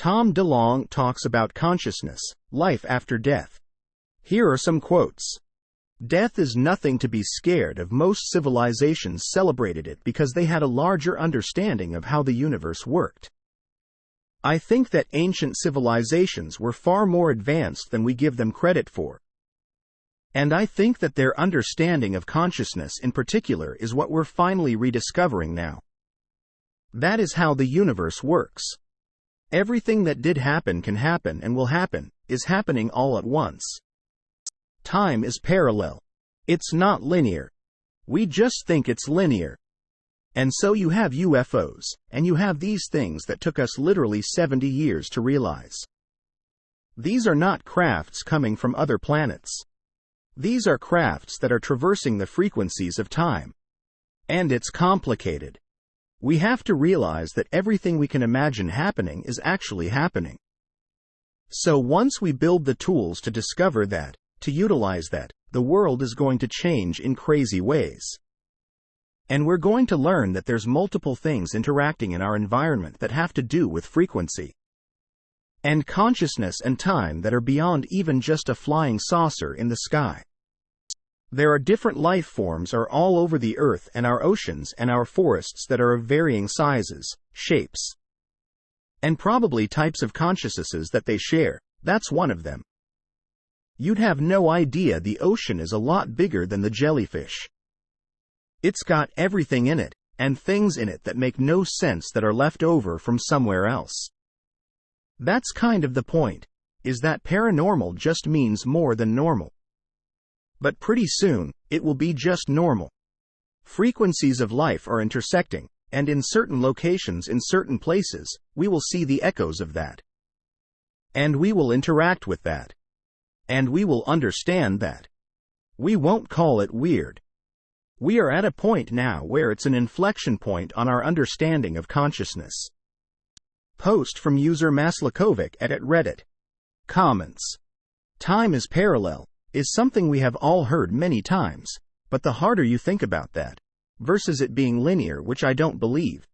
Tom DeLonge talks about consciousness, life after death. Here are some quotes. Death is nothing to be scared of. Most civilizations celebrated it because they had a larger understanding of how the universe worked. I think that ancient civilizations were far more advanced than we give them credit for. And I think that their understanding of consciousness in particular is what we're finally rediscovering now. That is how the universe works. Everything that did happen can happen and will happen, is happening all at once. Time is parallel. It's not linear. We just think it's linear. And so you have UFOs, and you have these things that took us literally 70 years to realize. These are not crafts coming from other planets. These are crafts that are traversing the frequencies of time. And it's complicated. We have to realize that everything we can imagine happening is actually happening. So once we build the tools to discover that, to utilize that, the world is going to change in crazy ways. And we're going to learn that there's multiple things interacting in our environment that have to do with frequency and consciousness and time that are beyond even just a flying saucer in the sky. There are different life forms are all over the earth and our oceans and our forests that are of varying sizes, shapes, and probably types of consciousnesses that they share. That's one of them. You'd have no idea the ocean is a lot bigger than the jellyfish. It's got everything in it, and things in it that make no sense that are left over from somewhere else. That's kind of the point, is that paranormal just means more than normal. But pretty soon, it will be just normal. Frequencies of life are intersecting, and in certain locations in certain places, we will see the echoes of that. And we will interact with that. And we will understand that. We won't call it weird. We are at a point now where it's an inflection point on our understanding of consciousness. Post from user Maslikovic at Reddit. Comments. Time is parallel is something we have all heard many times, but the harder you think about that, versus it being linear, which I don't believe.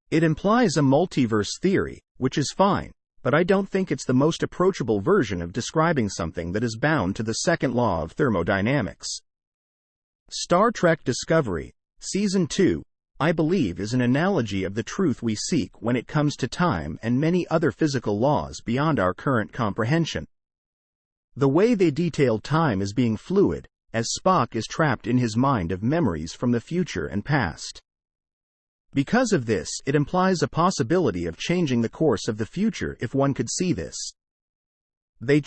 It implies a multiverse theory, which is fine, but I don't think it's the most approachable version of describing something that is bound to the second law of thermodynamics. Star Trek Discovery, Season 2, I believe is an analogy of the truth we seek when it comes to time and many other physical laws beyond our current comprehension. The way they detail time as being fluid, as Spock is trapped in his mind of memories from the future and past. Because of this, it implies a possibility of changing the course of the future if one could see this. They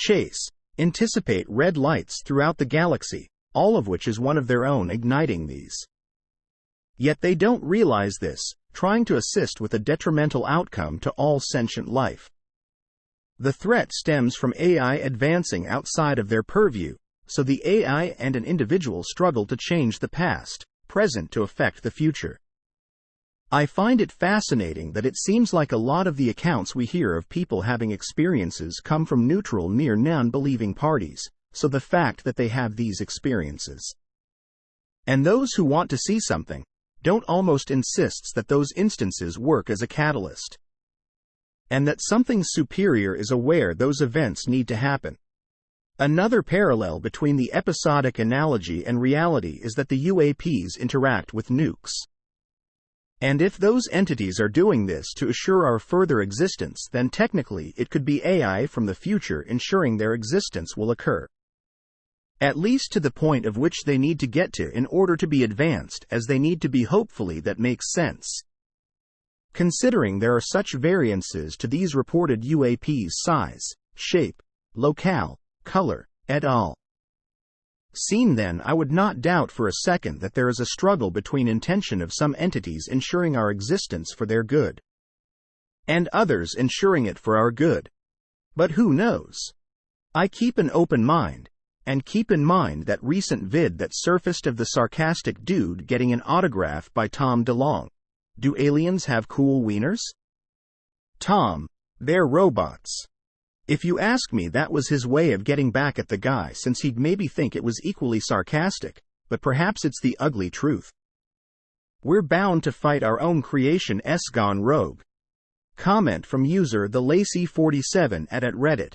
anticipate red lights throughout the galaxy, all of which is one of their own igniting these. Yet they don't realize this, trying to assist with a detrimental outcome to all sentient life. The threat stems from AI advancing outside of their purview, so the AI and an individual struggle to change the past, present to affect the future. I find it fascinating that it seems like a lot of the accounts we hear of people having experiences come from neutral, near non-believing parties, so the fact that they have these experiences, and those who want to see something, don't almost insists that those instances work as a catalyst. And that something superior is aware those events need to happen. Another parallel between the episodic analogy and reality is that the UAPs interact with nukes. And if those entities are doing this to assure our further existence, then technically it could be AI from the future ensuring their existence will occur. At least to the point of which they need to get to in order to be advanced as they need to be. Hopefully that makes sense. Considering there are such variances to these reported UAPs' size, shape, locale, color, et al. Seen then, I would not doubt for a second that there is a struggle between intention of some entities ensuring our existence for their good, and others ensuring it for our good. But who knows? I keep an open mind, and keep in mind that recent vid that surfaced of the sarcastic dude getting an autograph by Tom DeLonge. Do aliens have cool wieners? Tom, they're robots. If you ask me, that was his way of getting back at the guy, since he'd maybe think it was equally sarcastic, but perhaps it's the ugly truth. We're bound to fight our own creation gone rogue. Comment from user the Lacy47 at Reddit.